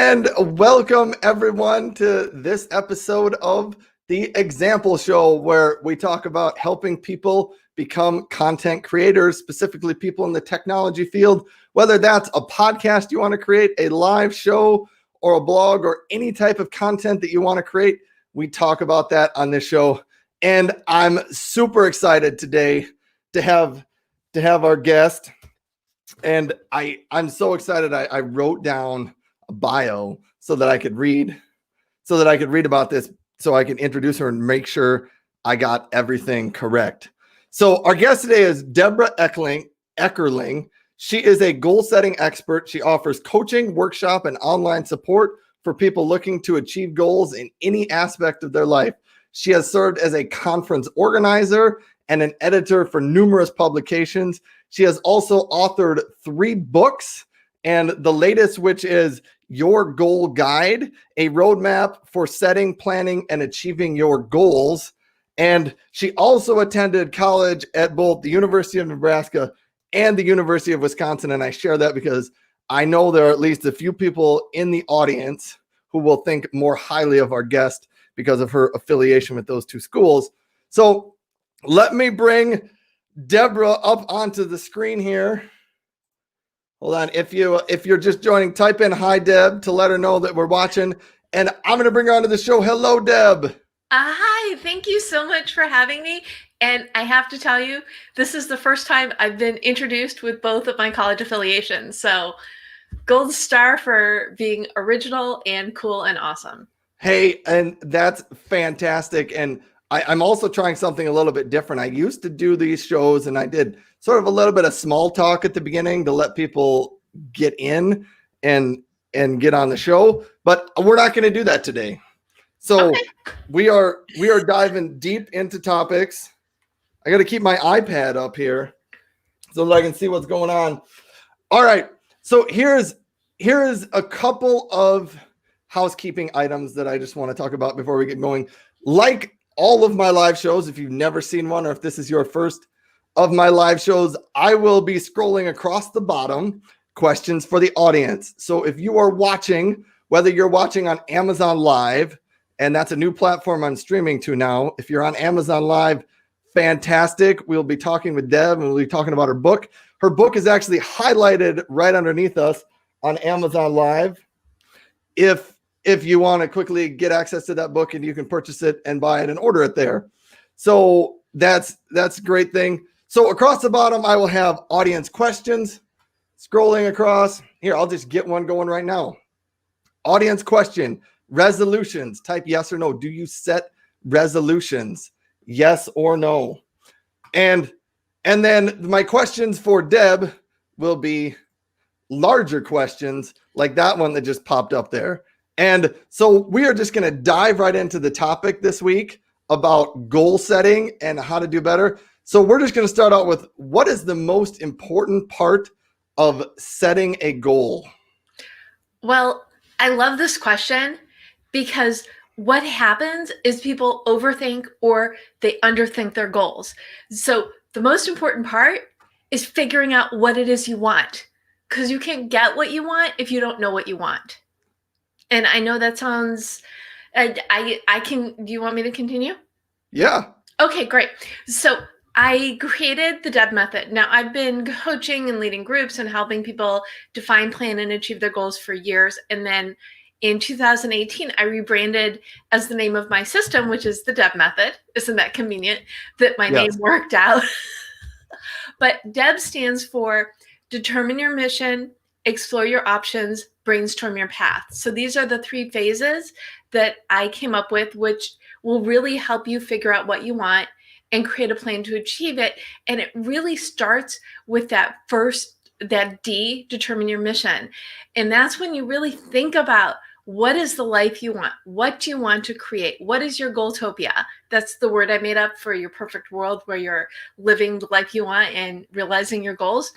And welcome everyone to this episode of The Example Show, where we talk about helping people become content creators, specifically people in the technology field, whether that's a podcast you want to create, a live show, or a blog, or any type of content that you want to create. We talk about that on this show. And I'm super excited today to have our guest. And I'm so excited. I wrote down a bio so that I could read about this, so I can introduce her and make sure I got everything correct. So our guest today is Debra Eckerling. She is a goal-setting expert. She offers coaching, workshop, and online support for people looking to achieve goals in any aspect of their life. She has served as a conference organizer and an editor for numerous publications. She has also authored 3 books, and the latest, which is Your Goal Guide, a roadmap for setting, planning, and achieving your goals. And she also attended college at both the University of Nebraska and the University of Wisconsin. And I share that because I know there are at least a few people in the audience who will think more highly of our guest because of her affiliation with those 2 schools. So let me bring Debra up onto the screen here. Hold on. If you're just joining, type in "Hi Deb" to let her know that we're watching. And I'm going to bring her onto the show. Hello, Deb. Hi, thank you so much for having me. And I have to tell you, this is the first time I've been introduced with both of my college affiliations. So gold star for being original and cool and awesome. Hey, and that's fantastic. And I'm also trying something a little bit different. I used to do these shows and I did sort of a little bit of small talk at the beginning to let people get in and get on the show, but we're not going to do that today. So okay. we are diving deep into topics. I got to keep my iPad up here so that I can see what's going on. All right. So here's a couple of housekeeping items that I just want to talk about before we get going. Like all of my live shows, if you've never seen one or if this is your first of my live shows, I will be scrolling across the bottom questions for the audience. So if you are watching, whether you're watching on Amazon Live, and that's a new platform I'm streaming to now. If you're on Amazon Live, fantastic. We'll be talking with Deb and we'll be talking about her book. Her book is actually highlighted right underneath us on Amazon Live. If you want to quickly get access to that book, and you can purchase it and buy it and order it there. So that's a great thing. So across the bottom, I will have audience questions. Scrolling across here, I'll just get one going right now. Audience question, resolutions. Type yes or no. Do you set resolutions? Yes or no? And then my questions for Deb will be larger questions like that one that just popped up there. And so we are just going to dive right into the topic this week about goal setting and how to do better. So we're just going to start out with, what is the most important part of setting a goal? Well, I love this question because what happens is people overthink or they underthink their goals. So the most important part is figuring out what it is you want, because you can't get what you want if you don't know what you want. And I know that sounds, I can, do you want me to continue? Yeah. Okay, great. So I created the Deb method. Now I've been coaching and leading groups and helping people define, plan, and achieve their goals for years. And then in 2018, I rebranded as the name of my system, which is the Deb method. Isn't that convenient that my name worked out? But Deb stands for determine your mission, explore your options, brainstorm your path. So these are the 3 phases that I came up with, which will really help you figure out what you want and create a plan to achieve it. And it really starts with that D, determine your mission. And that's when you really think about, what is the life you want? What do you want to create? What is your goaltopia? That's the word I made up for your perfect world where you're living the life you want and realizing your goals.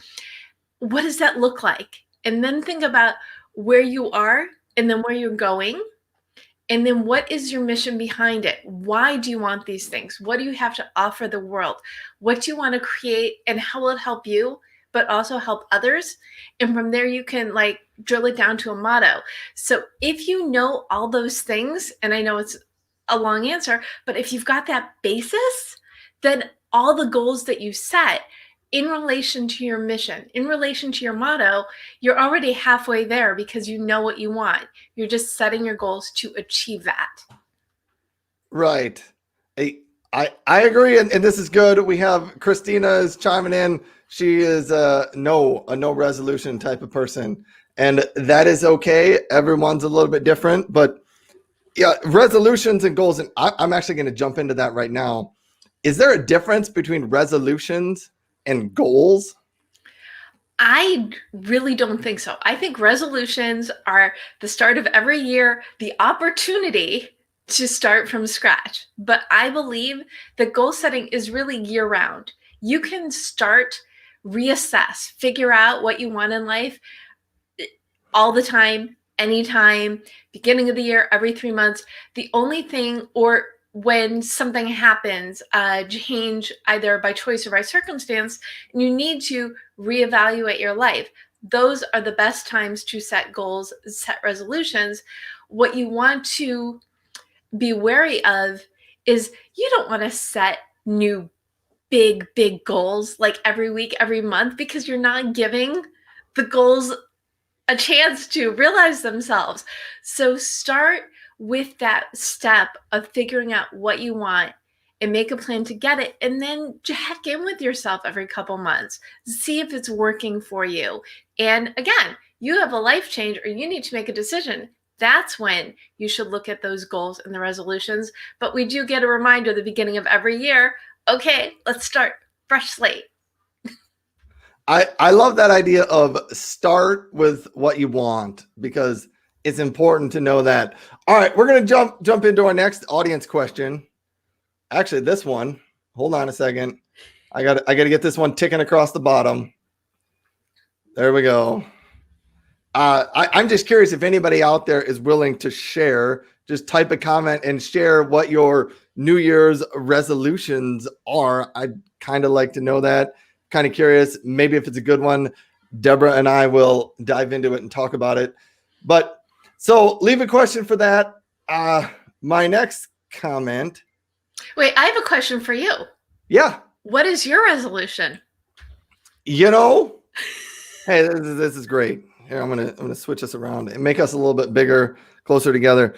What does that look like? And then think about where you are and then where you're going. And then what is your mission behind it? Why do you want these things? What do you have to offer the world? What do you want to create, and how will it help you? but also help others. And from there, you can like drill it down to a motto. So if you know all those things, and I know it's a long answer, but if you've got that basis, then all the goals that you set in relation to your mission, in relation to your motto, you're already halfway there because you know what you want. You're just setting your goals to achieve that. Right. I agree, and this is good. We have Christina is chiming in. She is a no resolution type of person, and that is okay. Everyone's a little bit different, but yeah, resolutions and goals. And I'm actually going to jump into that right now. Is there a difference between resolutions and goals? I really don't think so. I think resolutions are the start of every year, the opportunity to start from scratch. But I believe that goal setting is really year round. You can start, reassess, figure out what you want in life all the time, anytime, beginning of the year, every 3 months. The only thing, or when something happens, change either by choice or by circumstance, and you need to reevaluate your life. Those are the best times to set goals, set resolutions. What you want to be wary of is you don't want to set new big goals like every week, every month, because you're not giving the goals a chance to realize themselves. So start with that step of figuring out what you want and make a plan to get it. And then check in with yourself every couple months. See if it's working for you. And again, you have a life change or you need to make a decision. That's when you should look at those goals and the resolutions. But we do get a reminder at the beginning of every year. Okay, let's start fresh slate. I love that idea of start with what you want, because it's important to know that. All right, we're going to jump into our next audience question. Actually, this one, hold on a second. I got to get this one ticking across the bottom. There we go. I'm just curious if anybody out there is willing to share. Just type a comment and share what your New Year's resolutions are. I'd kind of like to know that. Kind of curious. Maybe if it's a good one, Debra and I will dive into it and talk about it. But so leave a question for that. My next comment. Wait, I have a question for you. Yeah. What is your resolution? You know, hey, this is great. Here, I'm gonna switch us around and make us a little bit bigger, closer together.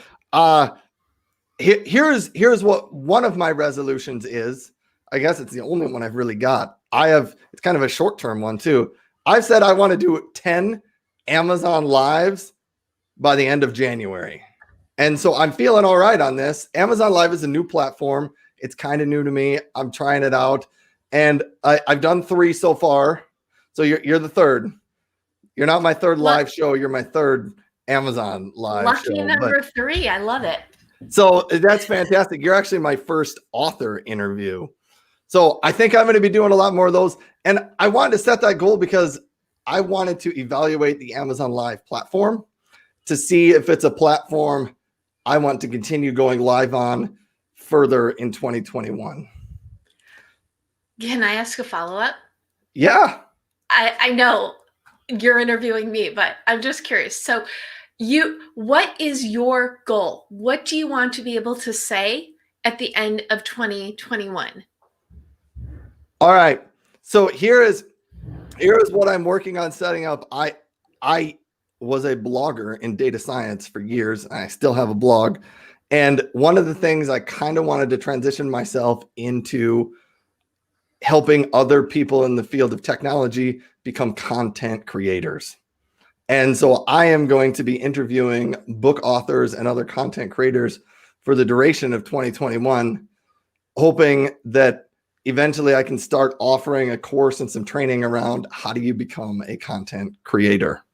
Here's what one of my resolutions is. I guess it's the only one I've really got. It's kind of a short-term one too. I've said I want to do 10 Amazon Lives by the end of January. And so I'm feeling all right on this. Amazon Live is a new platform. It's kind of new to me. I'm trying it out. And I've done 3 so far. So you're the third. You're not my third live show. You're my third Amazon Live Lucky show. number 3. I love it. So that's fantastic. You're actually my first author interview. So I think I'm going to be doing a lot more of those. And I wanted to set that goal because I wanted to evaluate the Amazon Live platform to see if it's a platform I want to continue going live on further in 2021. Can I ask a follow-up? Yeah. I know you're interviewing me, but I'm just curious. So what is your goal? What do you want to be able to say at the end of 2021? All right. So here is what I'm working on setting up. I was a blogger in data science for years. I still have a blog. And one of the things I kind of wanted to transition myself into helping other people in the field of technology become content creators. And so I am going to be interviewing book authors and other content creators for the duration of 2021, hoping that eventually I can start offering a course and some training around how do you become a content creator.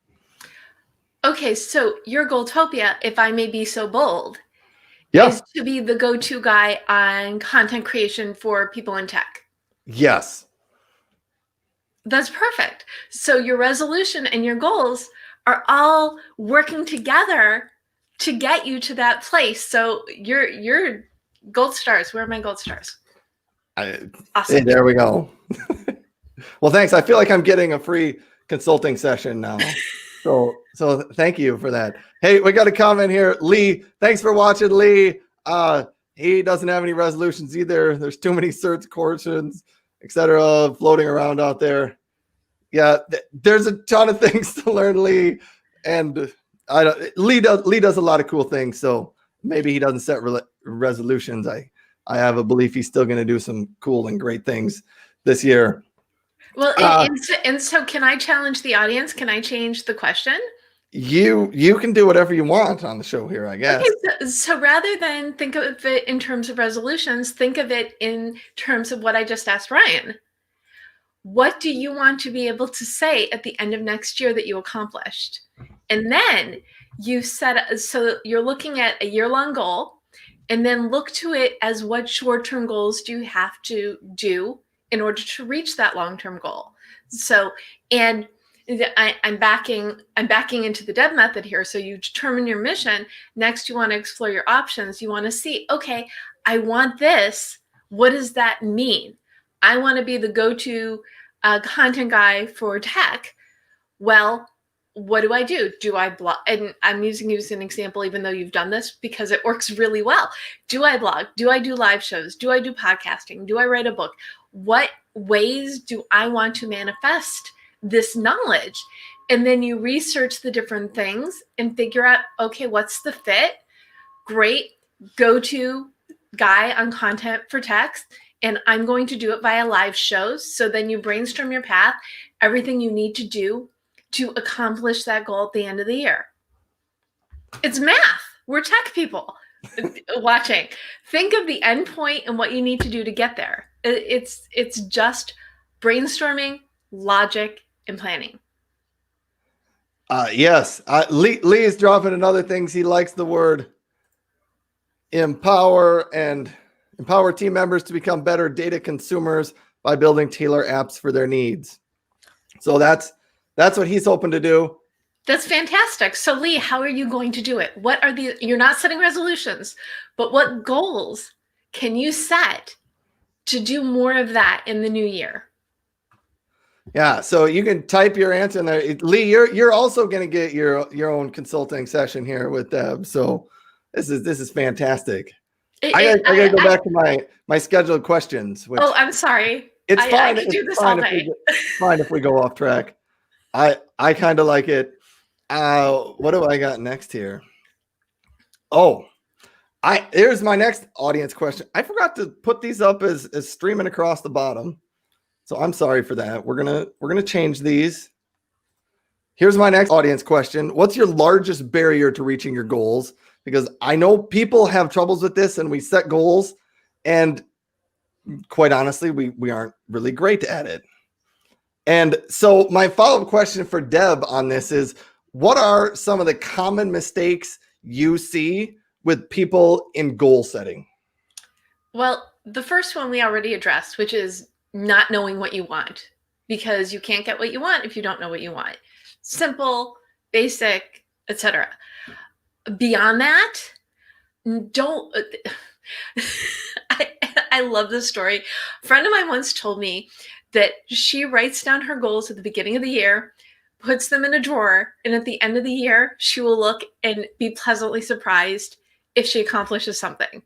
Okay, so your Goaltopia, if I may be so bold, Yeah. is to be the go-to guy on content creation for people in tech. Yes. That's perfect. So your resolution and your goals are all working together to get you to that place. So you're gold stars. Where are my gold stars? Awesome. Awesome. Hey, there we go. Well, thanks. I feel like I'm getting a free consulting session now. So thank you for that. Hey, we got a comment here. Lee, thanks for watching, Lee. He doesn't have any resolutions either. There's too many certs, courses, etc. floating around out there. Yeah, there's a ton of things to learn, Lee. And Lee does a lot of cool things. So maybe he doesn't set resolutions. I have a belief he's still going to do some cool and great things this year. Well, and so can I challenge the audience? Can I change the question? You can do whatever you want on the show here, I guess. Okay, so rather than think of it in terms of resolutions, think of it in terms of what I just asked Ryan. What do you want to be able to say at the end of next year that you accomplished? And then you set, so you're looking at a year-long goal, and then look to it as what short-term goals do you have to do in order to reach that long-term goal. So, and I'm backing into the Deb method here. So you determine your mission. Next, you want to explore your options. You want to see, okay, I want this. What does that mean? I want to be the go-to content guy for tech. Well, what do I do? Do I blog? And I'm using you as an example, even though you've done this, because it works really well. Do I blog? Do I do live shows? Do I do podcasting? Do I write a book? What ways do I want to manifest this knowledge? And then you research the different things and figure out, okay, what's the fit? Great. Go-to guy on content for text. And I'm going to do it via live shows. So then you brainstorm your path, everything you need to do to accomplish that goal at the end of the year. It's math. We're tech people watching. Think of the end point and what you need to do to get there. It's just brainstorming, logic, and planning. Yes. Lee is dropping another things. He likes the word empower and empower team members to become better data consumers by building tailored apps for their needs. So that's what he's hoping to do. That's fantastic. So Lee, how are you going to do it? What are you're not setting resolutions, but what goals can you set to do more of that in the new year? Yeah, so you can type your answer in there. Lee, you're also going to get your own consulting session here with Deb. So this is fantastic. I gotta go back to my scheduled questions. Which, I'm sorry. It's fine. I could do this all day. It's fine if we go off track. I kind of like it. What do I got next here? Oh, here's my next audience question. I forgot to put these up as streaming across the bottom. So I'm sorry for that. We're gonna change these. Here's my next audience question. What's your largest barrier to reaching your goals? Because I know people have troubles with this, and we set goals, and quite honestly, we aren't really great at it. And so my follow-up question for Deb on this is, what are some of the common mistakes you see with people in goal setting? Well, the first one we already addressed, which is not knowing what you want, because you can't get what you want if you don't know what you want. Simple, basic, etc. Beyond that, don't. I love this story. A friend of mine once told me that she writes down her goals at the beginning of the year, puts them in a drawer, and at the end of the year, she will look and be pleasantly surprised if she accomplishes something.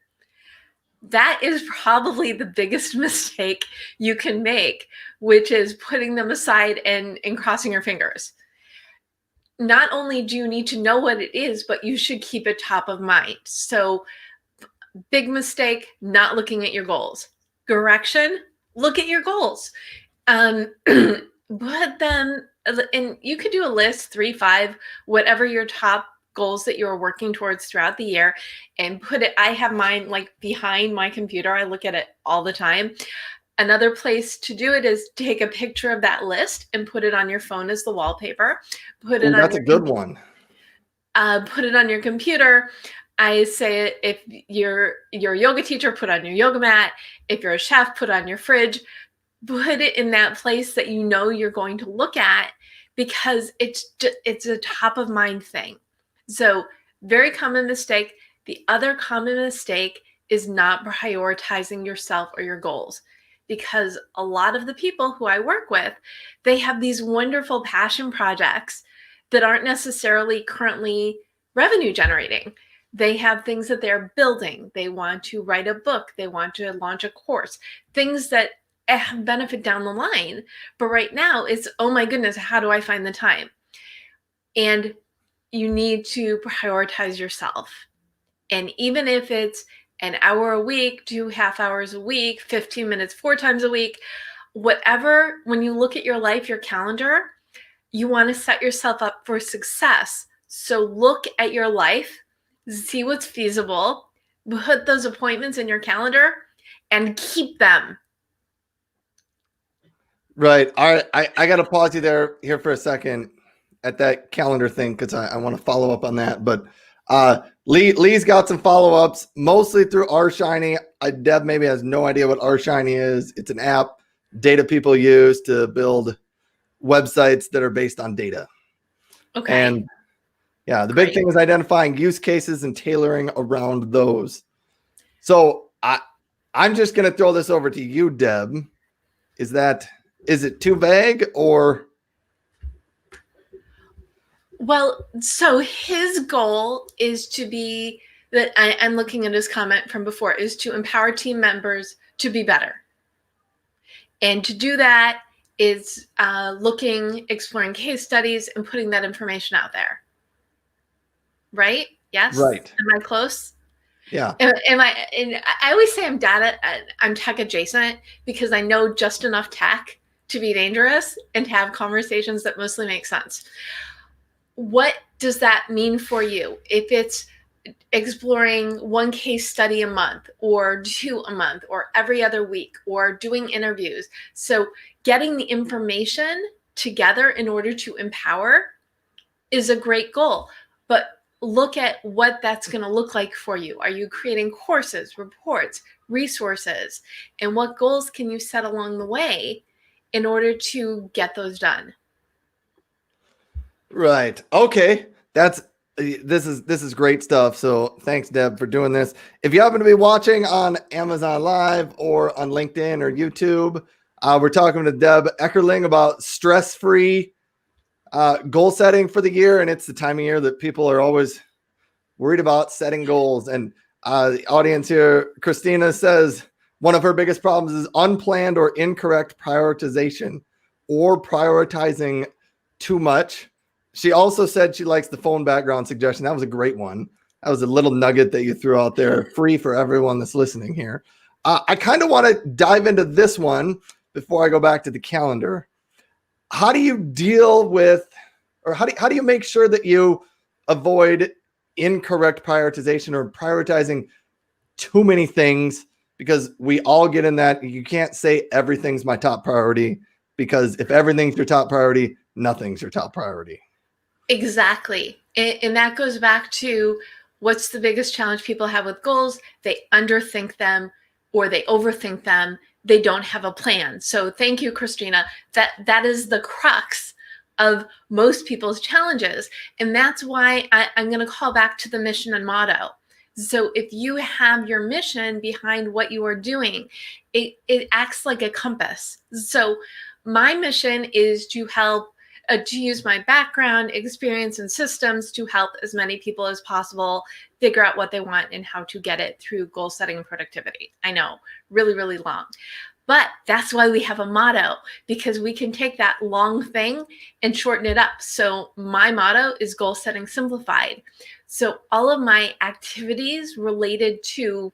That is probably the biggest mistake you can make, which is putting them aside and crossing your fingers. Not only do you need to know what it is, but you should keep it top of mind. So, big mistake, not looking at your goals. Correction, look at your goals. Put them, and you could do a list, 3, 5, whatever your top goals that you're working towards throughout the year, and put it. I have mine like behind my computer. I look at it all the time. Another place to do it is take a picture of that list and put it on your phone as the wallpaper. That's a good one. Put it on your computer. I say, if you're a yoga teacher, put on your yoga mat. If you're a chef, put on your fridge. Put it in that place that you know you're going to look at, because it's a top of mind thing. So, very common mistake. The other common mistake is not prioritizing yourself or your goals, because a lot of the people who I work with, they have these wonderful passion projects that aren't necessarily currently revenue generating. They have things that they're building. They want to write a book. They want to launch a course, things that benefit down the line. But right now it's, oh my goodness, how do I find the time? And you need to prioritize yourself. And even if it's an hour a week, 2.5 hours a week, 15 minutes, 4 times a week, whatever, when you look at your life, your calendar, you want to set yourself up for success. So look at your life, see what's feasible, put those appointments in your calendar and keep them. Right. All right. I got to pause you here for a second at that calendar thing because I want to follow up on that. But Lee's got some follow-ups, mostly through RShiny. Deb maybe has no idea what RShiny is. It's an app data people use to build websites that are based on data. Okay. And yeah, the big thing is identifying use cases and tailoring around those. So I'm just going to throw this over to you, Deb. Is it too vague or? Well, so his goal is to be that I'm looking at his comment from before is to empower team members to be better. And to do that is exploring case studies and putting that information out there. Right? Yes. Right. Am I close? Yeah. I always say I'm tech adjacent because I know just enough tech to be dangerous and to have conversations that mostly make sense. What does that mean for you? If it's exploring 1 case study a month or 2 a month or every other week or doing interviews. So getting the information together in order to empower is a great goal. But look at what that's going to look like for you. Are you creating courses, reports, resources? And what goals can you set along the way in order to get those done? Right. Okay. This is great stuff. So thanks, Deb, for doing this. If you happen to be watching on Amazon Live or on LinkedIn or YouTube, we're talking to Deb Eckerling about stress-free goal setting for the year. And it's the time of year that people are always worried about setting goals. And the audience here, Christina says one of her biggest problems is unplanned or incorrect prioritization or prioritizing too much. She also said she likes the phone background suggestion. That was a great one. That was a little nugget that you threw out there, free for everyone that's listening here. I kind of want to dive into this one before I go back to the calendar. How do you deal with, or how do you make sure that you avoid incorrect prioritization or prioritizing too many things? Because we all get in that. You can't say everything's my top priority, because if everything's your top priority, nothing's your top priority. Exactly. And that goes back to what's the biggest challenge people have with goals? They underthink them or they overthink them. They don't have a plan. So thank you, Christina. That is the crux of most people's challenges. And that's why I'm going to call back to the mission and motto. So if you have your mission behind what you are doing, it acts like a compass. So my mission is to help to use my background, experience, and systems to help as many people as possible figure out what they want and how to get it through goal setting and productivity. I know, really, really long. But that's why we have a motto, because we can take that long thing and shorten it up. So my motto is goal setting simplified. So all of my activities related to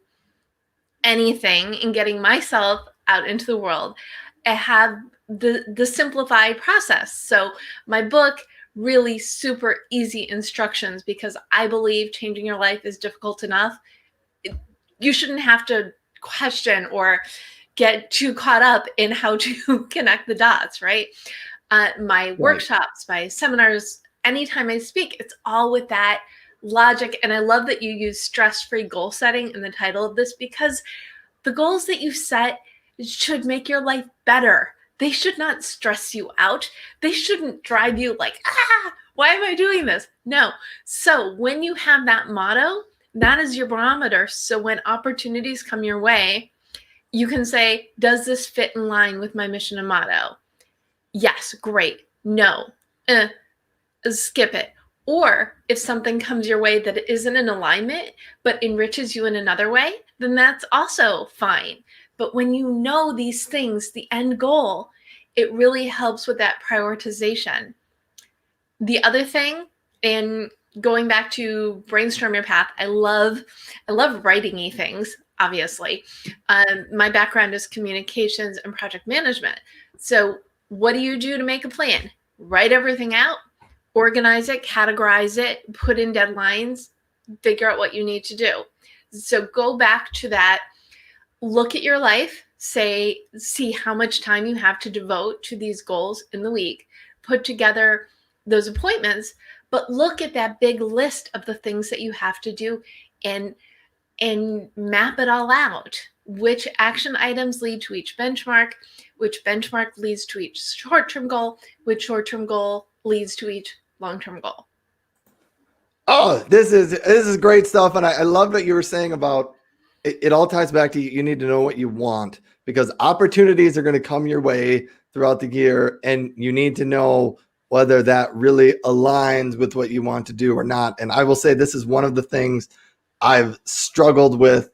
anything and getting myself out into the world have the simplified process. So my book, really super easy instructions, because I believe changing your life is difficult enough. You shouldn't have to question or get too caught up in how to connect the dots, right? My workshops, my seminars, anytime I speak, it's all with that logic. And I love that you use stress-free goal setting in the title of this, because the goals that you set should make your life better. They should not stress you out. They shouldn't drive you like, why am I doing this? No. So when you have that motto, that is your barometer. So when opportunities come your way, You can say, does this fit in line with my mission and motto? Yes, great. No, skip it. Or if something comes your way that isn't in alignment, but enriches you in another way, then that's also fine. But when you know these things, the end goal, it really helps with that prioritization. The other thing, and going back to brainstorm your path, I love writing-y things, obviously. My background is communications and project management. So what do you do to make a plan? Write everything out, organize it, categorize it, put in deadlines, figure out what you need to do. So go back to that, look at your life, see how much time you have to devote to these goals in the week, put together those appointments, but look at that big list of the things that you have to do and map it all out. Which action items lead to each benchmark, which benchmark leads to each short-term goal, which short-term goal leads to each long-term goal. Oh, this is great stuff. And I love what you were saying about it. It all ties back to you need to know what you want, because opportunities are going to come your way throughout the year, and you need to know whether that really aligns with what you want to do or not. And I will say this is one of the things I've struggled with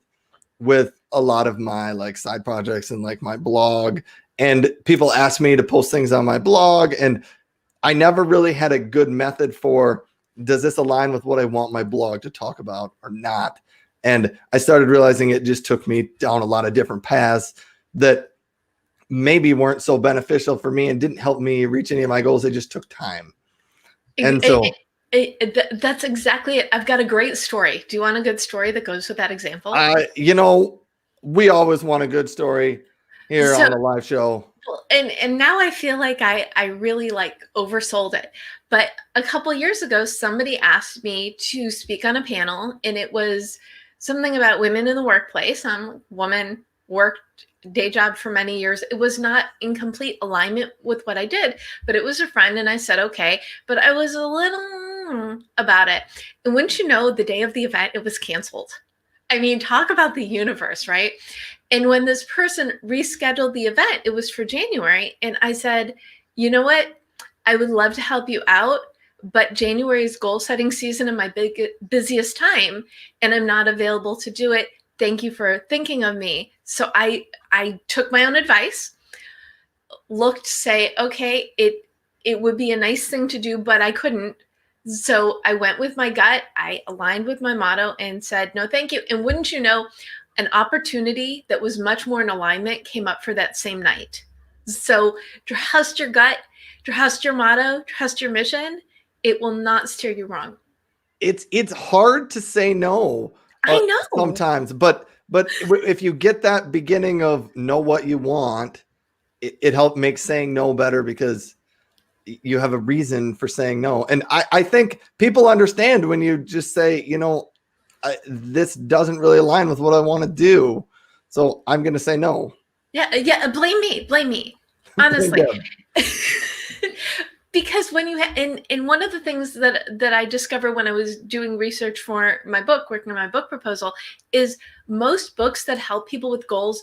a lot of my like side projects and like my blog, and people ask me to post things on my blog, and I never really had a good method for, does this align with what I want my blog to talk about or not? And I started realizing it just took me down a lot of different paths that maybe weren't so beneficial for me and didn't help me reach any of my goals. They just took time. And so that's exactly it. I've got a great story. Do you want a good story that goes with that example? We always want a good story here on the live show. And now I feel like I really like oversold it. But a couple of years ago, somebody asked me to speak on a panel, and it was something about women in the workplace. I'm a woman, worked day job for many years. It was not in complete alignment with what I did, but it was a friend, and I said, okay, but I was a little about it. And wouldn't you know, the day of the event, it was canceled. I mean, talk about the universe, right? And when this person rescheduled the event, it was for January. And I said, you know what? I would love to help you out, but January is goal setting season and my busiest time, and I'm not available to do it. Thank you for thinking of me. So I took my own advice, looked, say, okay, it would be a nice thing to do, but I couldn't. So I went with my gut. I aligned with my motto and said, no, thank you. And wouldn't you know, an opportunity that was much more in alignment came up for that same night. So trust your gut, trust your motto, trust your mission. It will not steer you wrong. It's hard to say no. I know sometimes, but if you get that beginning of know what you want, it helps make saying no better, because you have a reason for saying no. And I think people understand when you just say, this doesn't really align with what I want to do, so I'm going to say no. Yeah. Blame me. Honestly. Because when you and one of the things that I discovered when I was doing research for my book, working on my book proposal, is most books that help people with goals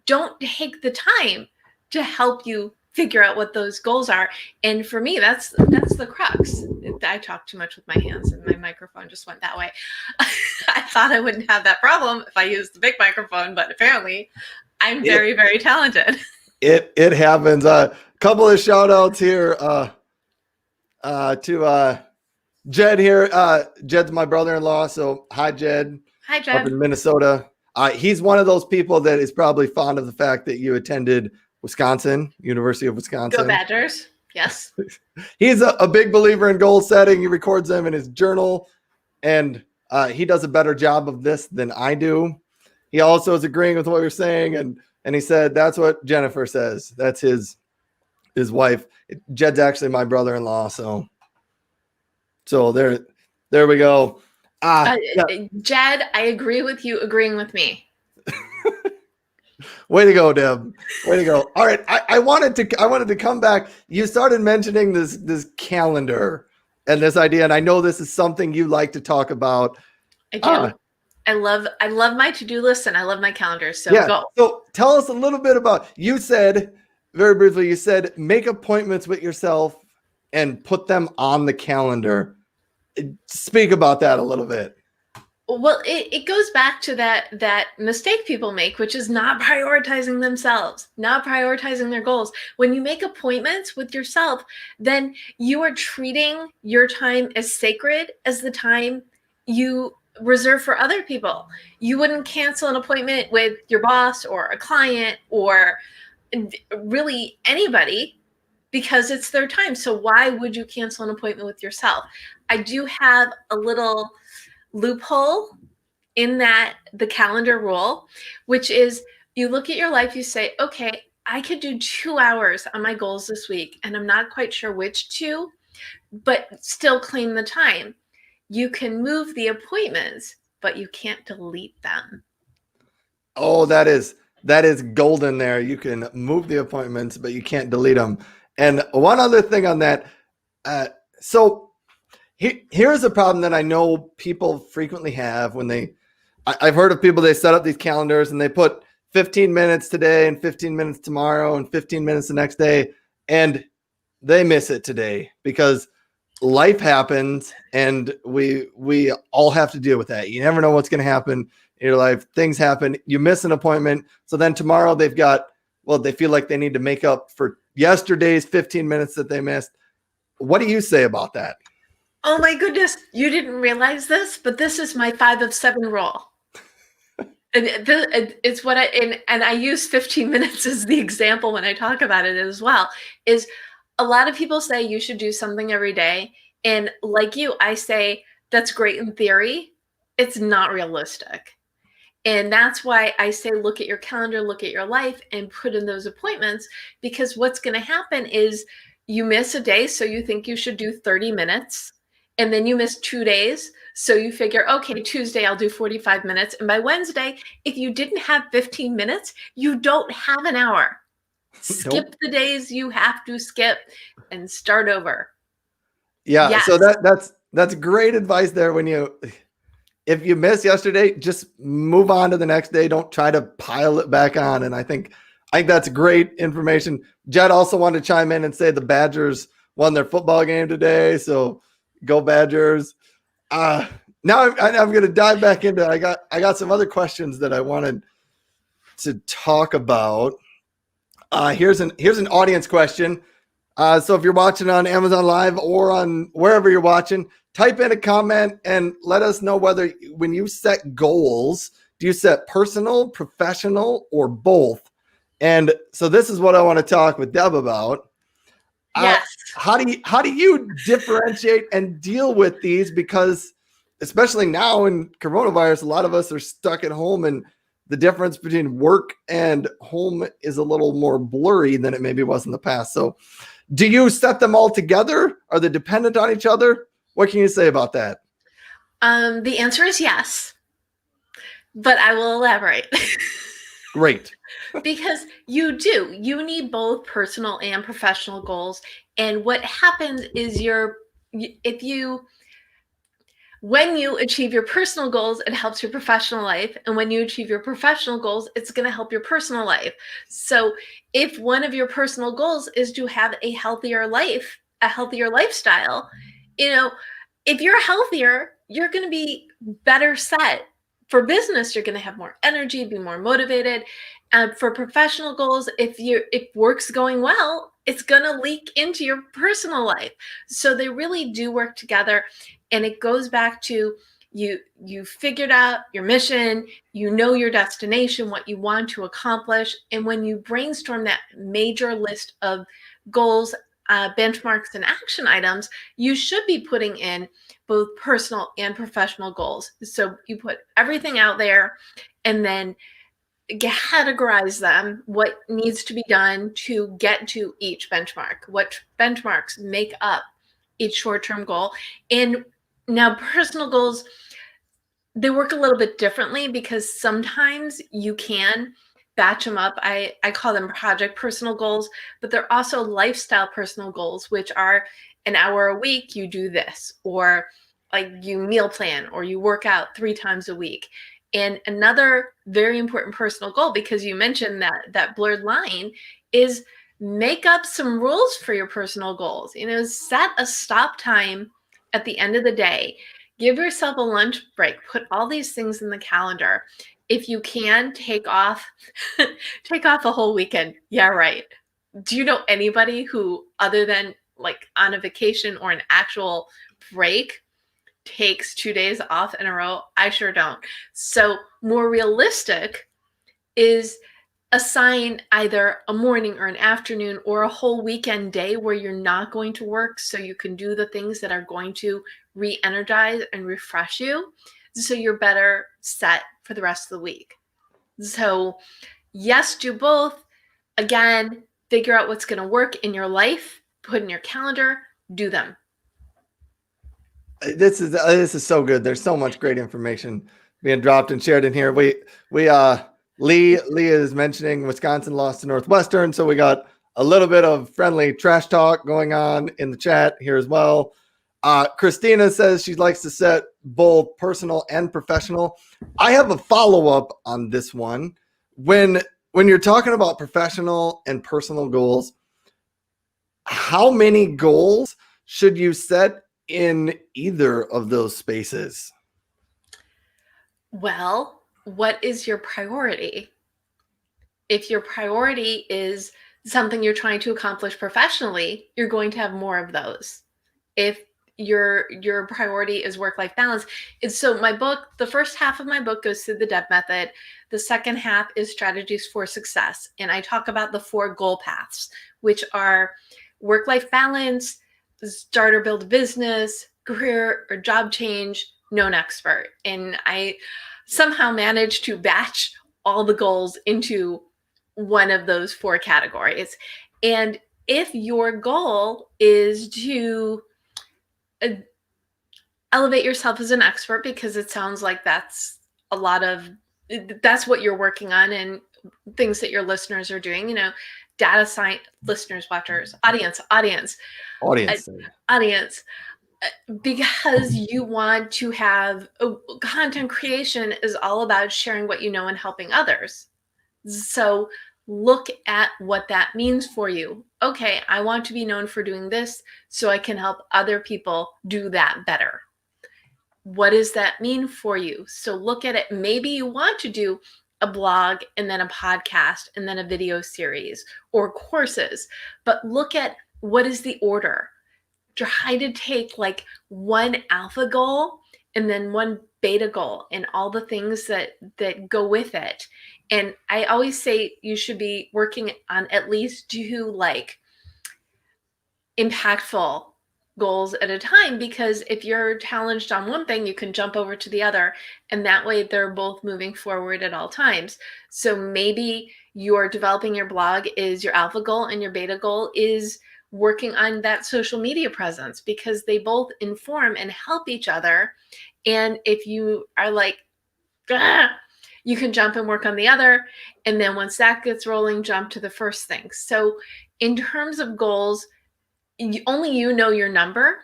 don't take the time to help you figure out what those goals are. And for me, that's the crux. I talk too much with my hands, and my microphone just went that way. I thought I wouldn't have that problem if I used the big microphone, but apparently I'm very, very talented. It happens. A couple of shout outs here to Jed here. Jed's my brother-in-law. So hi, Jed. Hi, Jed. Up in Minnesota. He's one of those people that is probably fond of the fact that you attended Wisconsin, University of Wisconsin. Go Badgers. Yes. He's a big believer in goal setting. He records them in his journal, and he does a better job of this than I do. He also is agreeing with what you're saying, and he said that's what Jennifer says. That's his wife. Jed's actually my brother-in-law, so there we go. Yeah. Jed, I agree with you agreeing with me. Way to go, Deb. Way to go. All right. I wanted to come back. You started mentioning this calendar and this idea, and I know this is something you like to talk about. I do. I love my to-do list and I love my calendar. So Yeah. go. So tell us a little bit about, you said very briefly, you said make appointments with yourself and put them on the calendar. Speak about that a little bit. Well, it goes back to that mistake people make, which is not prioritizing themselves, not prioritizing their goals. When you make appointments with yourself, then you are treating your time as sacred as the time you reserve for other people. You wouldn't cancel an appointment with your boss or a client or really anybody because it's their time. So why would you cancel an appointment with yourself? I do have a little loophole in that the calendar rule, which is you look at your life, you say, okay, I could do 2 hours on my goals this week, and I'm not quite sure which two, but still claim the time. You can move the appointments, but you can't delete them. Oh, that is golden there. You can move the appointments, but you can't delete them. And one other thing on that. So here's a problem that I know people frequently have when I've heard of people, they set up these calendars and they put 15 minutes today and 15 minutes tomorrow and 15 minutes the next day. And they miss it today because life happens and we all have to deal with that. You never know what's going to happen in your life. Things happen. You miss an appointment. So then tomorrow they feel like they need to make up for yesterday's 15 minutes that they missed. What do you say about that? Oh my goodness, you didn't realize this, but this is my 5 of 7 rule. And it's what and I use 15 minutes as the example when I talk about it as well, is a lot of people say you should do something every day. And like you, I say, that's great in theory. It's not realistic. And that's why I say, look at your calendar, look at your life, and put in those appointments, because what's going to happen is you miss a day. So you think you should do 30 minutes. And then you miss 2 days. So you figure, okay, Tuesday, I'll do 45 minutes. And by Wednesday, if you didn't have 15 minutes, you don't have an hour. Skip Nope. the days you have to skip and start over. Yeah. Yes. So that's great advice there. If you miss yesterday, just move on to the next day. Don't try to pile it back on. And I think that's great information. Jed also wanted to chime in and say the Badgers won their football game today. So go Badgers. Now I'm going to dive back into it. I got some other questions that I wanted to talk about. Here's an audience question. So if you're watching on Amazon Live or on wherever you're watching, type in a comment and let us know whether when you set goals, do you set personal, professional, or both? And so this is what I want to talk with Deb about. Yes. How do you differentiate and deal with these? Because especially now in coronavirus, a lot of us are stuck at home and the difference between work and home is a little more blurry than it maybe was in the past. So do you set them all together? Are they dependent on each other? What can you say about that? The answer is yes, but I will elaborate. Great. Because you need both personal and professional goals. And what happens is when you achieve your personal goals, it helps your professional life. And when you achieve your professional goals, it's going to help your personal life. So if one of your personal goals is to have a healthier life, a healthier lifestyle, if you're healthier, you're going to be better set for business. You're going to have more energy, be more motivated. For professional goals, if work's going well, it's going to leak into your personal life. So they really do work together. And it goes back to you figured out your mission, your destination, what you want to accomplish. And when you brainstorm that major list of goals, benchmarks, and action items, you should be putting in both personal and professional goals. So you put everything out there and then categorize them, what needs to be done to get to each benchmark, what benchmarks make up each short-term goal. And now personal goals, they work a little bit differently because sometimes you can batch them up. I call them project personal goals, but they're also lifestyle personal goals, which are an hour a week, you do this, or like you meal plan, or you work out 3 times a week. And another very important personal goal, because you mentioned that blurred line, is make up some rules for your personal goals. Set a stop time at the end of the day. Give yourself a lunch break. Put all these things in the calendar. If you can, take off a whole weekend. Yeah, right. Do you know anybody who, other than like on a vacation or an actual break, takes 2 days off in a row? I sure don't. So more realistic is assign either a morning or an afternoon or a whole weekend day where you're not going to work, so you can do the things that are going to re-energize and refresh you, so you're better set for the rest of the week. So yes, do both. Again, figure out what's going to work in your life, put in your calendar, do them. This is so good. There's so much great information being dropped and shared in here. Lee is mentioning Wisconsin lost to Northwestern, so we got a little bit of friendly trash talk going on in the chat here as well. Christina says she likes to set both personal and professional. I have a follow-up on this one. When you're talking about professional and personal goals, how many goals should you set in either of those spaces? Well, what is your priority? If your priority is something you're trying to accomplish professionally, you're going to have more of those. If your priority is work-life balance. So my book, the first half of my book goes through the Deb method. The second half is strategies for success. And I talk about the 4 goal paths, which are work-life balance, start or build a business, career or job change, known expert. And I somehow managed to batch all the goals into one of those 4 categories. And if your goal is to elevate yourself as an expert, because it sounds like that's what you're working on and things that your listeners are doing, data science, listeners, watchers, audience, because you want to have content creation is all about sharing what you know and helping others. So look at what that means for you. Okay, I want to be known for doing this so I can help other people do that better. What does that mean for you? So look at it. Maybe you want to do a blog and then a podcast and then a video series or courses, but look at what is the order. Try to take like one alpha goal and then one beta goal and all the things that go with it. And I always say you should be working on at least 2 like impactful goals at a time, because if you're challenged on one thing, you can jump over to the other, and that way they're both moving forward at all times. So maybe you're developing your blog is your alpha goal and your beta goal is working on that social media presence, because they both inform and help each other. And if you are like, you can jump and work on the other. And then once that gets rolling, jump to the first thing. So in terms of goals, only you know your number.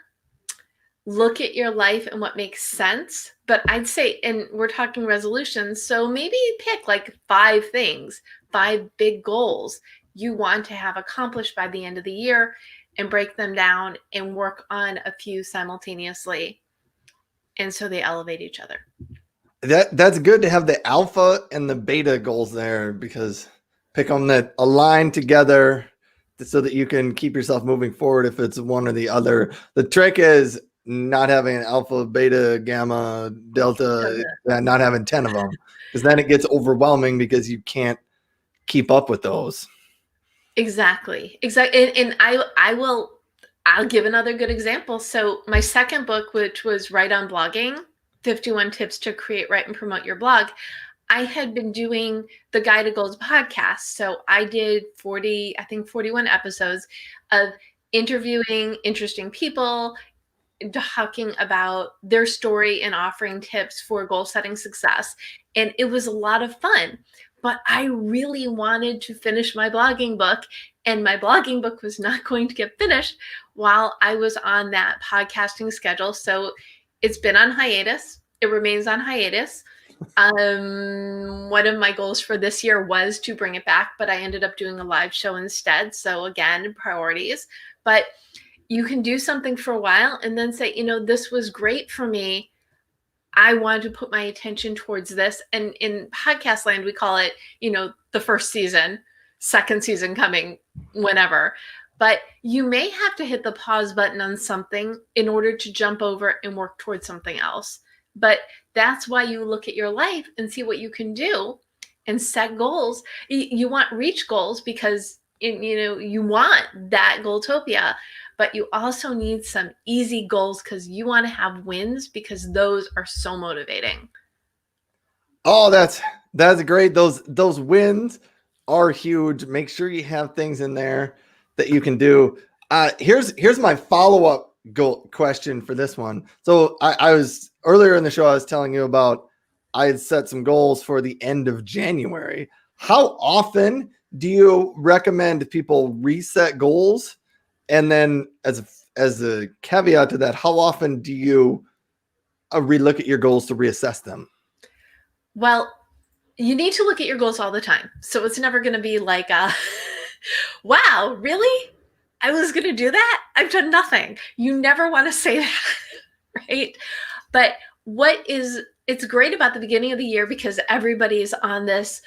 Look at your life and what makes sense. But I'd say, and we're talking resolutions, so maybe pick like 5 things, 5 big goals you want to have accomplished by the end of the year, and break them down and work on a few simultaneously. And so they elevate each other. That's good to have the alpha and the beta goals there, because pick them that align together so that you can keep yourself moving forward if it's one or the other. The trick is not having an alpha, beta, gamma, delta, not having 10 of them, because then it gets overwhelming because you can't keep up with those. Exactly. And I'll give another good example. So my second book, which was Write on Blogging, 51 Tips to Create, Write, and Promote Your Blog, I had been doing the Guided Goals podcast. So I did 41 episodes of interviewing interesting people, talking about their story and offering tips for goal setting success. And it was a lot of fun. But I really wanted to finish my blogging book, and my blogging book was not going to get finished while I was on that podcasting schedule. So it's been on hiatus. It remains on hiatus. One of my goals for this year was to bring it back, but I ended up doing a live show instead. So again, priorities. But you can do something for a while and then say, this was great for me. I wanted to put my attention towards this. And in podcast land, we call it, the first season, second season coming whenever. But you may have to hit the pause button on something in order to jump over and work towards something else. But that's why you look at your life and see what you can do and set goals. You want reach goals because you want that Goaltopia, but you also need some easy goals because you want to have wins because those are so motivating. Oh, that's great. Those wins are huge. Make sure you have things in there that you can do. Here's my follow-up goal question for this one. So I was earlier in the show, I was telling you about I had set some goals for the end of January. How often do you recommend people reset goals? And then as a caveat to that, how often do you relook at your goals to reassess them? Well, you need to look at your goals all the time. So it's never going to be like, wow, really? I was going to do that? I've done nothing. You never want to say that, right? But it's great about the beginning of the year because everybody's on this,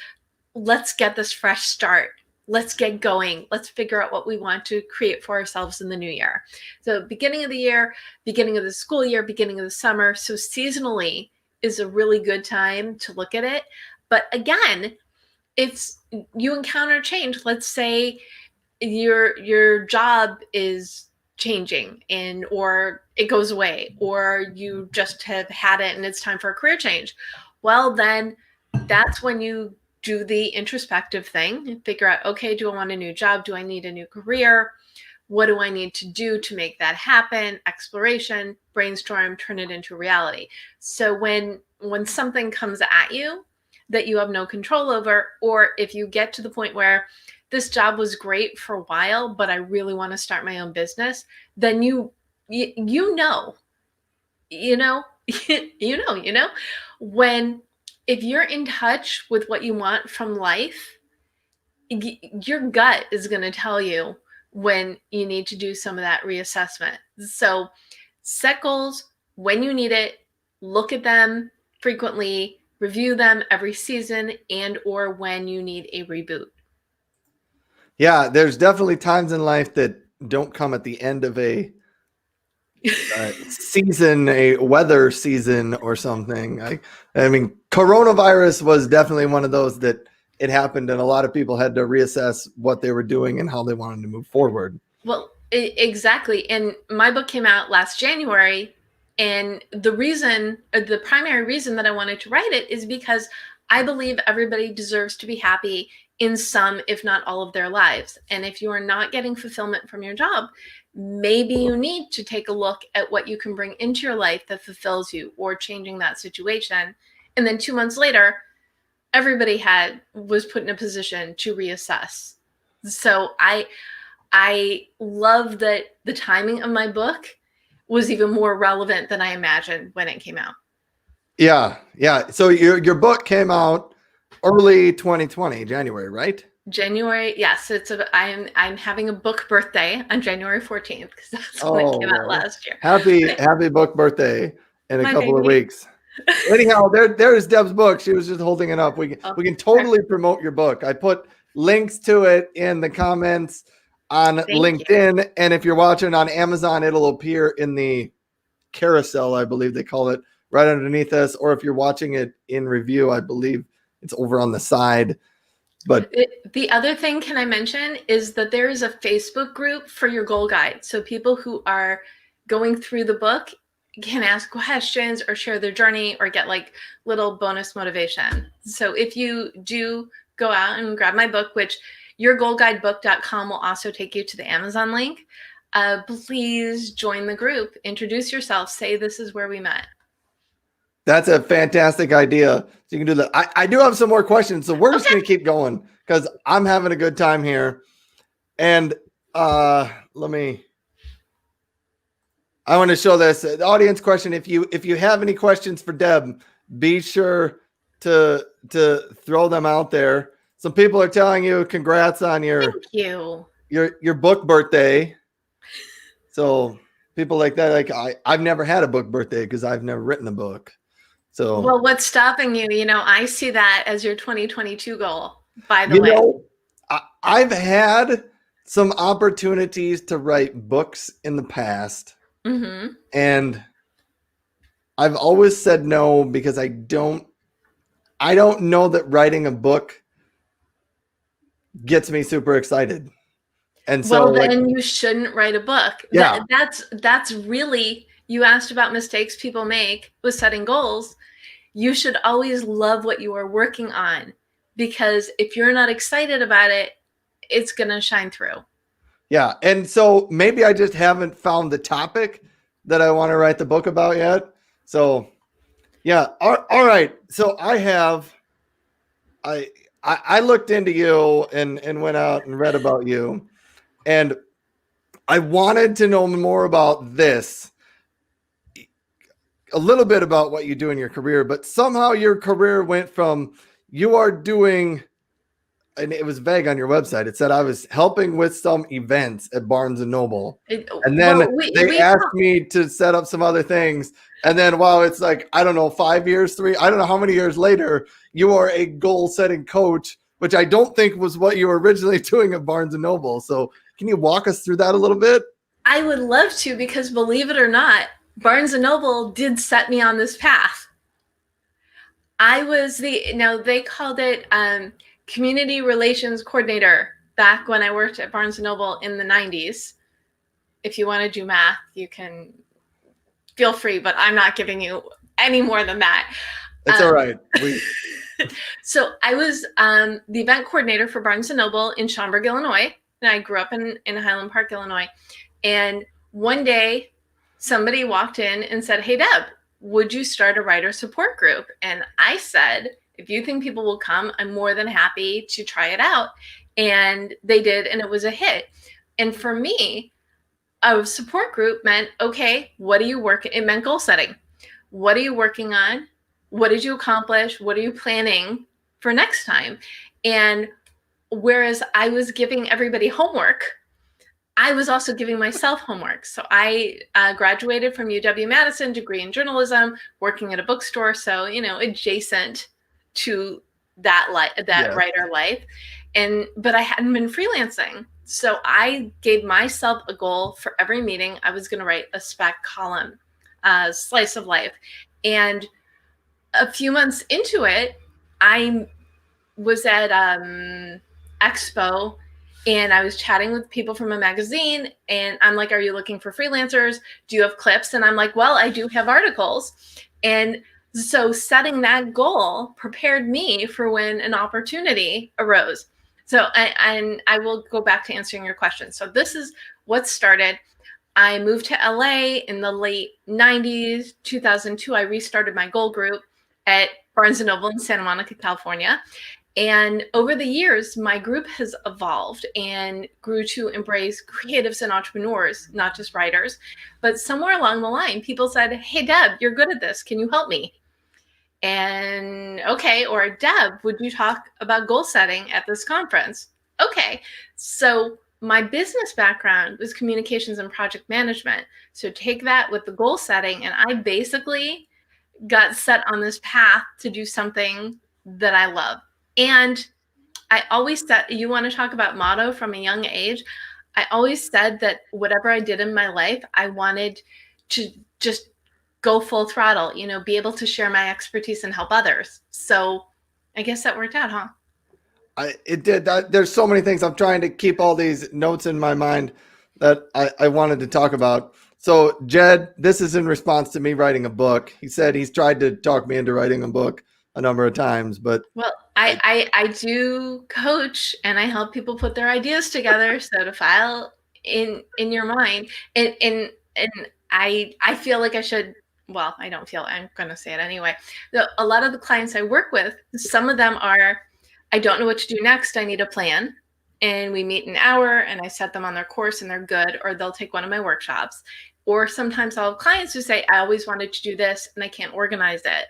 let's get this fresh start. Let's get going. Let's figure out what we want to create for ourselves in the new year. So beginning of the year, beginning of the school year, beginning of the summer. So seasonally is a really good time to look at it. But again, if you encounter change, let's say your job is changing or it goes away, or you just have had it and it's time for a career change. Well, then that's when you do the introspective thing and figure out, okay, do I want a new job? Do I need a new career? What do I need to do to make that happen? Exploration, brainstorm, turn it into reality. So when something comes at you that you have no control over, or if you get to the point where this job was great for a while, but I really want to start my own business, then if you're in touch with what you want from life, your gut is going to tell you when you need to do some of that reassessment. So set goals when you need it, look at them frequently, review them every season, and or when you need a reboot. Yeah, there's definitely times in life that don't come at the end of a season, a weather season or something. I mean, coronavirus was definitely one of those that it happened and a lot of people had to reassess what they were doing and how they wanted to move forward. Well, exactly. And my book came out last January. And the primary reason that I wanted to write it is because I believe everybody deserves to be happy in some, if not all of their lives. And if you are not getting fulfillment from your job, maybe you need to take a look at what you can bring into your life that fulfills you or changing that situation. And then 2 months later, everybody was put in a position to reassess. So I love that the timing of my book was even more relevant than I imagined when it came out. Yeah. So your book came out early 2020, January, right? January, yes. I'm having a book birthday on January 14th because that's when it came out last year. Happy book birthday in a couple of weeks. Anyhow, there's Deb's book. She was just holding it up. We can totally promote your book. I put links to it in the comments on LinkedIn. And if you're watching on Amazon, it'll appear in the carousel, I believe they call it, right underneath us. Or if you're watching it in review, I believe it's over on the side. But the other thing, can I mention, is that there is a Facebook group for your goal guide. So people who are going through the book can ask questions or share their journey or get like little bonus motivation. So if you do go out and grab my book, which yourgoalguidebook.com will also take you to the Amazon link, please join the group, introduce yourself, say this is where we met. That's a fantastic idea. So you can do that. I do have some more questions. So we're just going to keep going because I'm having a good time here. And I want to show this. The audience question. If you have any questions for Deb, be sure to throw them out there. Some people are telling you congrats on Thank you. your book birthday. So people like that, like I've never had a book birthday because I've never written a book. So Well, what's stopping you? I see that as your 2022 goal, by the you way. know, I've had some opportunities to write books in the past, and I've always said no because I don't know that writing a book gets me super excited. And so Well, then you shouldn't write a book. Yeah. That's really, you asked about mistakes people make with setting goals. You should always love what you are working on, because if you're not excited about it, it's going to shine through. Yeah. And so maybe I just haven't found the topic that I want to write the book about yet. So yeah. All right. So I looked into you and went out and read about you, and I wanted to know more about this, a little bit about what you do in your career, but somehow your career went from you are doing, and it was vague on your website. It said I was helping with some events at Barnes and Noble. And then they asked me to set up some other things. And then, wow, it's like, I don't know, 5 years, I don't know how many years later, you are a goal setting coach, which I don't think was what you were originally doing at Barnes and Noble. So can you walk us through that a little bit? I would love to, because believe it or not, Barnes and Noble did set me on this path. I was they called it community relations coordinator back when I worked at Barnes and Noble in the 90s. If you want to do math, you can feel free, but I'm not giving you any more than that. It's all right. So I was the event coordinator for Barnes and Noble in Schaumburg, Illinois. And I grew up in Highland Park, Illinois. And one day somebody walked in and said, "Hey, Deb, would you start a writer support group?" And I said, "If you think people will come, I'm more than happy to try it out." And they did, and it was a hit. And for me, a support group meant, okay, what are you working? It meant goal setting. What are you working on? What did you accomplish? What are you planning for next time? And whereas I was giving everybody homework, I was also giving myself homework. So I graduated from UW-Madison, degree in journalism, working at a bookstore. So, adjacent to that writer life. But I hadn't been freelancing. So I gave myself a goal for every meeting. I was going to write a spec column, slice of life. And a few months into it, I was at Expo, and I was chatting with people from a magazine, and I'm like, "Are you looking for freelancers? Do you have clips?" And I'm like, "Well, I do have articles." And so setting that goal prepared me for when an opportunity arose. So I will go back to answering your question. So this is what started. I moved to LA in the late 90s, 2002. I restarted my goal group at Barnes & Noble in Santa Monica, California. And over the years, my group has evolved and grew to embrace creatives and entrepreneurs, not just writers. But somewhere along the line, people said, "Hey, Deb, you're good at this. Can you help me?" And okay, or "Deb, would you talk about goal setting at this conference?" Okay. So my business background was communications and project management. So take that with the goal setting, and I basically got set on this path to do something that I love. And I always said, you want to talk about motto from a young age? I always said that whatever I did in my life, I wanted to just go full throttle, be able to share my expertise and help others. So I guess that worked out, huh? It did. There's so many things. I'm trying to keep all these notes in my mind that I wanted to talk about. So Jed, this is in response to me writing a book. He said he's tried to talk me into writing a book a number of times, but well, I do coach, and I help people put their ideas together. So to file in your mind, and I feel like I should. Well, I don't feel. I'm going to say it anyway. A lot of the clients I work with, some of them are, I don't know what to do next. I need a plan. And we meet an hour, and I set them on their course, and they're good, or they'll take one of my workshops. Or sometimes I'll have clients who say, "I always wanted to do this and I can't organize it."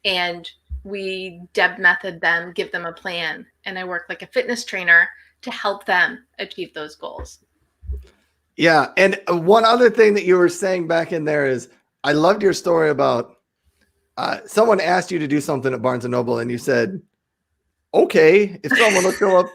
And we Deb method them, give them a plan, and I work like a fitness trainer to help them achieve those goals. Yeah. And one other thing that you were saying back in there is I loved your story about someone asked you to do something at Barnes and Noble and you said, okay, if someone will show up,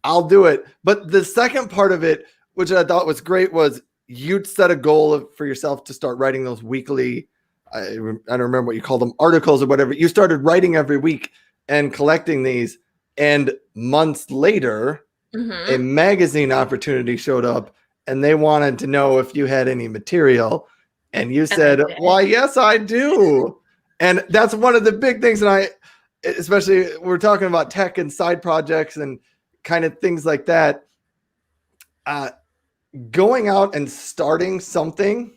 I'll do it. But the second part of it, which I thought was great, was you'd set a goal for yourself to start writing those weekly, I don't remember what you called them, articles or whatever. You started writing every week and collecting these. And months later, a magazine opportunity showed up and they wanted to know if you had any material. And you said, why, yes, I do. And that's one of the big things. And especially we're talking about tech and side projects and kind of things like that. Going out and starting something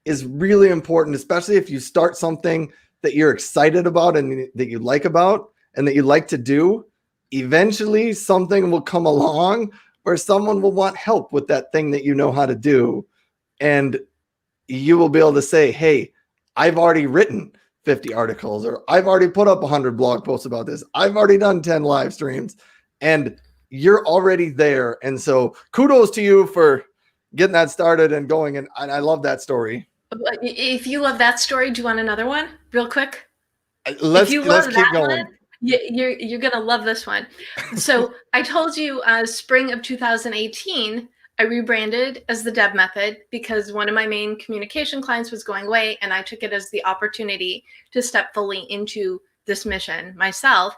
is really important, especially if you start something that you're excited about and that you like about and that you like to do. Eventually something will come along where someone will want help with that thing that you know how to do. And you will be able to say, hey, I've already written 50 articles, or I've already put up 100 blog posts about this. I've already done 10 live streams, and you're already there. And so kudos to you for getting that started and going. And I love that story. If you love that story, do you want another one real quick? Let's keep going. You're going to love this one. So I told you spring of 2018, I rebranded as the Deb Method because one of my main communication clients was going away, and I took it as the opportunity to step fully into this mission myself.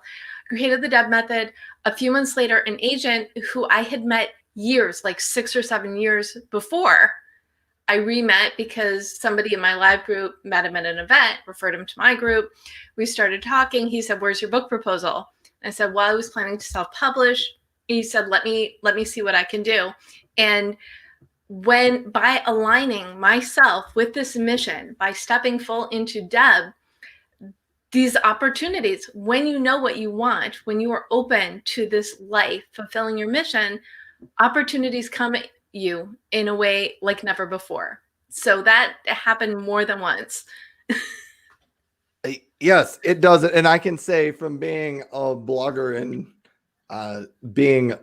Created the Deb Method. A few months later, an agent who I had met years, like 6 or 7 years before, I re-met because somebody in my live group met him at an event, referred him to my group. We started talking. He said, where's your book proposal? I said, well, I was planning to self-publish. He said, let me see what I can do. And by aligning myself with this mission, by stepping full into Deb, these opportunities, when you know what you want, when you are open to this life, fulfilling your mission, opportunities come at you in a way like never before. So that happened more than once. Yes, it does. And I can say from being a blogger and being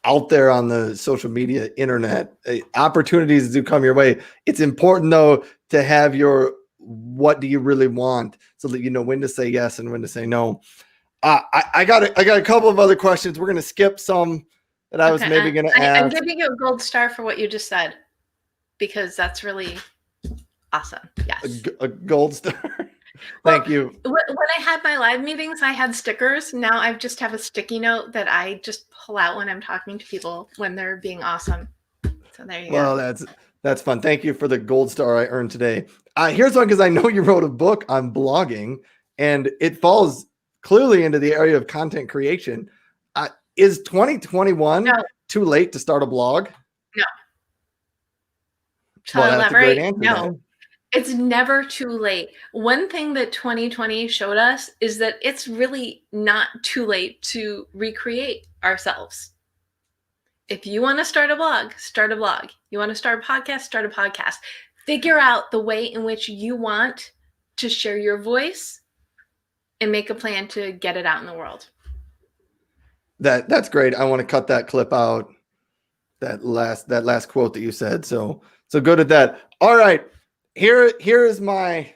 out there on the social media internet, opportunities do come your way. It's important though to have your what do you really want so that you know when to say yes and when to say no. I got a couple of other questions. We're going to skip some that I was maybe going to ask. I'm giving you a gold star for what you just said because that's really awesome. Yes. A gold star. Thank you. When I had my live meetings, I had stickers. Now I just have a sticky note that I just pull out when I'm talking to people when they're being awesome. So there you go. Well, that's fun. Thank you for the gold star I earned today. Here's one because I know you wrote a book on blogging and it falls clearly into the area of content creation. Is 2021 too late to start a blog? No. Well, that's a great answer. No. Then. It's never too late. One thing that 2020 showed us is that it's really not too late to recreate ourselves. If you want to start a blog, start a blog. You want to start a podcast, start a podcast. Figure out the way in which you want to share your voice and make a plan to get it out in the world. That's great. I want to cut that clip out. That last quote that you said. So good at that. All right. Here is my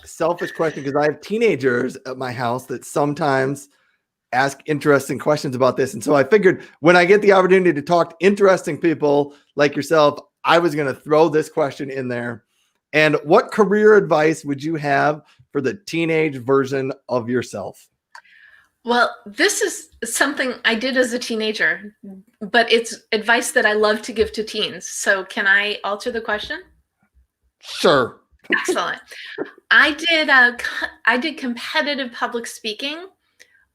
selfish question because I have teenagers at my house that sometimes ask interesting questions about this. And so I figured when I get the opportunity to talk to interesting people like yourself, I was going to throw this question in there. And what career advice would you have for the teenage version of yourself? Well, this is something I did as a teenager, but it's advice that I love to give to teens. So can I alter the question? Sure. Excellent. I did competitive public speaking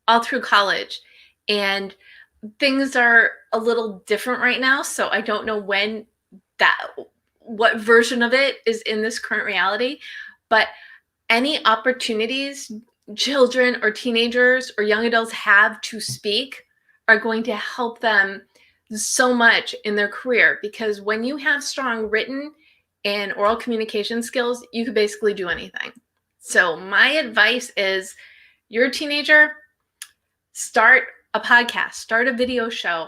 all through college, and things are a little different right now. So I don't know what version of it is in this current reality, but any opportunities children or teenagers or young adults have to speak are going to help them so much in their career, because when you have strong written and oral communication skills, you can basically do anything. So my advice is, you're a teenager, start a podcast, start a video show,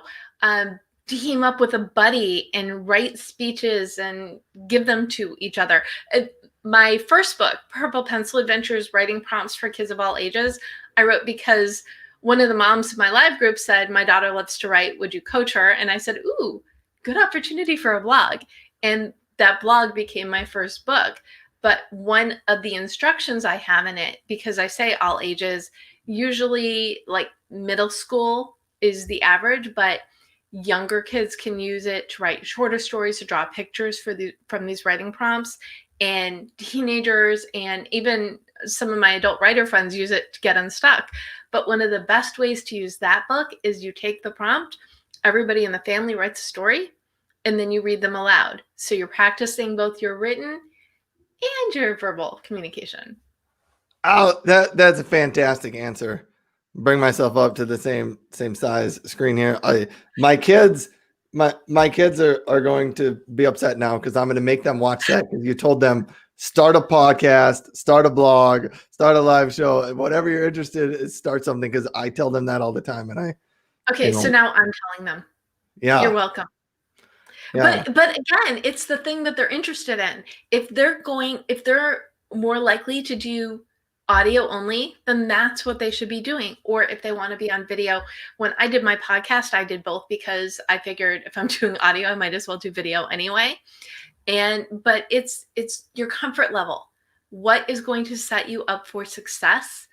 team up with a buddy and write speeches and give them to each other. My first book, Purple Pencil Adventures, Writing Prompts for Kids of All Ages, I wrote because one of the moms of my live group said, my daughter loves to write, would you coach her? And I said, ooh, good opportunity for a blog. And that blog became my first book. But one of the instructions I have in it, because I say all ages, usually like middle school is the average, but younger kids can use it to write shorter stories, to draw pictures from these writing prompts. And teenagers and even some of my adult writer friends use it to get unstuck. But one of the best ways to use that book is you take the prompt, everybody in the family writes a story, and then you read them aloud. So you're practicing both your written and your verbal communication. Oh, that's a fantastic answer. Bring myself up to the same size screen here. My kids are going to be upset now because I'm going to make them watch that, because you told them start a podcast, start a blog, start a live show, whatever you're interested in, start something, because I tell them that all the time. And okay, so now I'm telling them. Yeah, you're welcome. Yeah. But again, it's the thing that they're interested in. If they're more likely to do audio only, then that's what they should be doing. Or if they want to be on video. When I did my podcast, I did both, because I figured if I'm doing audio, I might as well do video anyway. But it's your comfort level. What is going to set you up for success?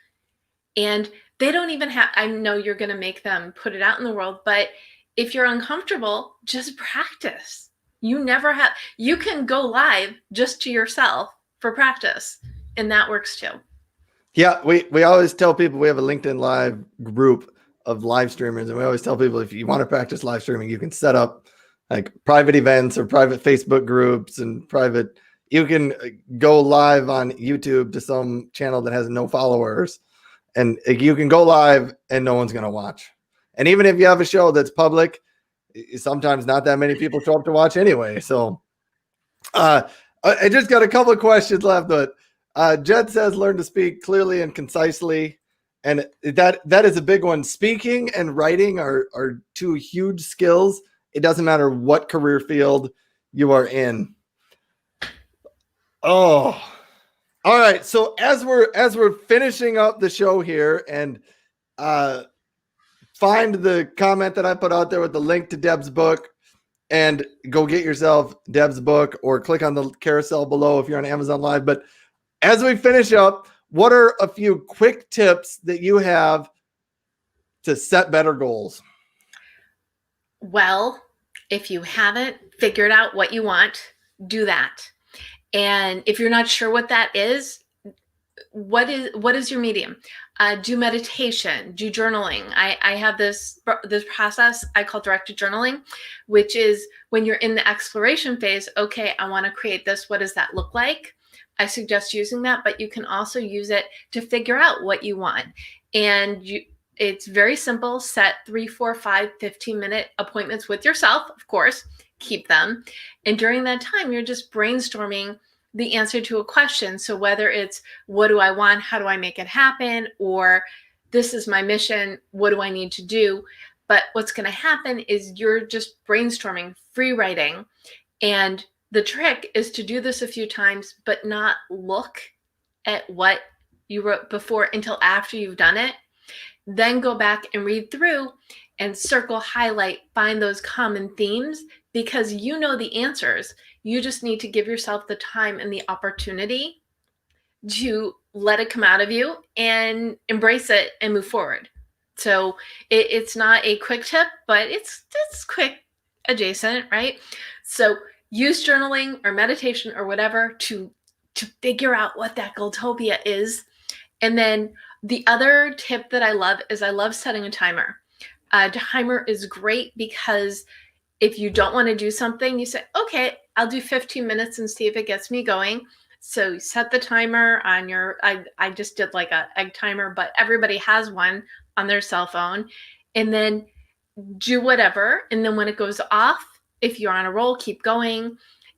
And they don't even have, I know you're going to make them put it out in the world, but if you're uncomfortable, just practice. You can go live just to yourself for practice, and that works too. Yeah, we always tell people, we have a LinkedIn Live group of live streamers, and we always tell people, if you want to practice live streaming, you can set up like private events or private Facebook groups, and you can go live on YouTube to some channel that has no followers, and you can go live and no one's going to watch. And even if you have a show that's public, sometimes not that many people show up to watch anyway. So I just got a couple of questions left, but Jed says, learn to speak clearly and concisely. And that is a big one. Speaking and writing are two huge skills. It doesn't matter what career field you are in. Oh, all right. So as we're finishing up the show here, and find the comment that I put out there with the link to Deb's book, and go get yourself Deb's book, or click on the carousel below if you're on Amazon Live. But as we finish up, what are a few quick tips that you have to set better goals? Well, if you haven't figured out what you want, do that. And if you're not sure what that is, what is your medium? Do meditation, do journaling. I have this process I call directed journaling, which is when you're in the exploration phase. Okay, I want to create this. What does that look like? I suggest using that, but you can also use it to figure out what you want. And it's very simple. Set 3, 4, 5, 15-minute appointments with yourself, of course, keep them. And during that time, you're just brainstorming the answer to a question. So whether it's, what do I want? How do I make it happen? Or this is my mission. What do I need to do? But what's going to happen is you're just brainstorming, free writing. And the trick is to do this a few times, but not look at what you wrote before until after you've done it. Then go back and read through and circle, highlight, find those common themes, because you know the answers. You just need to give yourself the time and the opportunity to let it come out of you and embrace it and move forward. So it's not a quick tip, but it's quick adjacent, right? So use journaling or meditation or whatever to figure out what that goaltopia is. And then the other tip that I love is I love setting a timer. A timer is great because if you don't want to do something, you say, okay, I'll do 15 minutes and see if it gets me going. So you set the timer on your, I just did like a egg timer, but everybody has one on their cell phone, and then do whatever. And then when it goes off, if you're on a roll, keep going.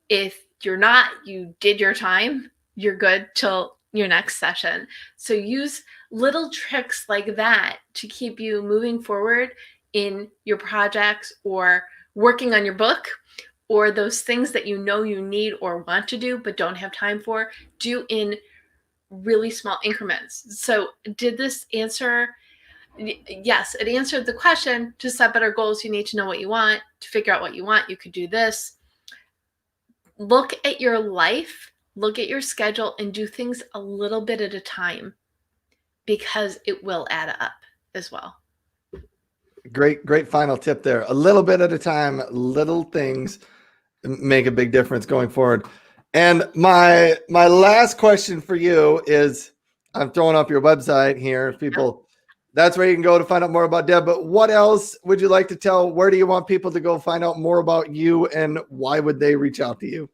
If you're not, you did your time, you're good till your next session. So use little tricks like that to keep you moving forward in your projects or working on your book, or those things that you know you need or want to do but don't have time for. Do in really small increments. So did this answer? Yes, it answered the question. To set better goals, you need to know what you want. To figure out what you want, you could do this. Look at your life, look at your schedule, and do things a little bit at a time, because it will add up as well. Great final tip there. A little bit at a time, little things make a big difference going forward. And my last question for you is, I'm throwing up your website here. People, that's where you can go to find out more about Deb. But what else would you like to tell? Where do you want people to go find out more about you, and why would they reach out to you?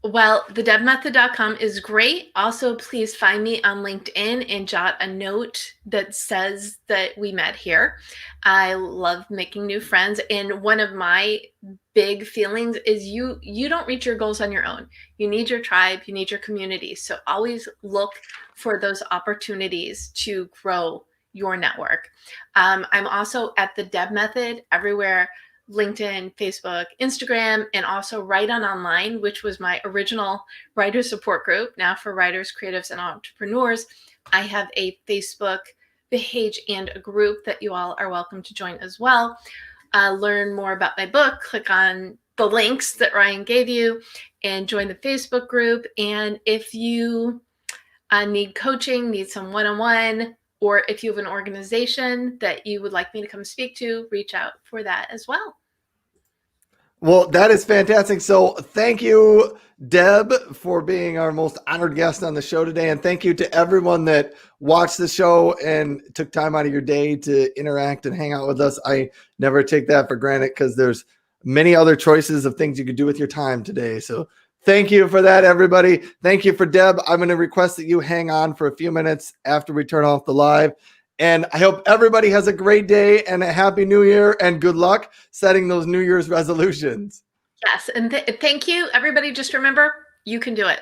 Well, thedebmethod.com is great. Also, please find me on LinkedIn and jot a note that says that we met here. I love making new friends. And one of my big feelings is you don't reach your goals on your own. You need your tribe, you need your community. So always look for those opportunities to grow your network. I'm also at the Deb Method everywhere: LinkedIn, Facebook, Instagram, and also Write On Online, which was my original writer support group. Now for writers, creatives, and entrepreneurs, I have a Facebook page and a group that you all are welcome to join as well. Learn more about my book, click on the links that Ryan gave you, and join the Facebook group. And if you need coaching, need some one-on-one, or if you have an organization that you would like me to come speak to, reach out for that as well. Well, that is fantastic. So thank you, Deb, for being our most honored guest on the show today. And thank you to everyone that watched the show and took time out of your day to interact and hang out with us. I never take that for granted, because there's many other choices of things you could do with your time today. So thank you for that, everybody. Thank you for Deb. I'm going to request that you hang on for a few minutes after we turn off the live. And I hope everybody has a great day and a happy new year, and good luck setting those New Year's resolutions. Yes. And thank you, everybody. Just remember, you can do it.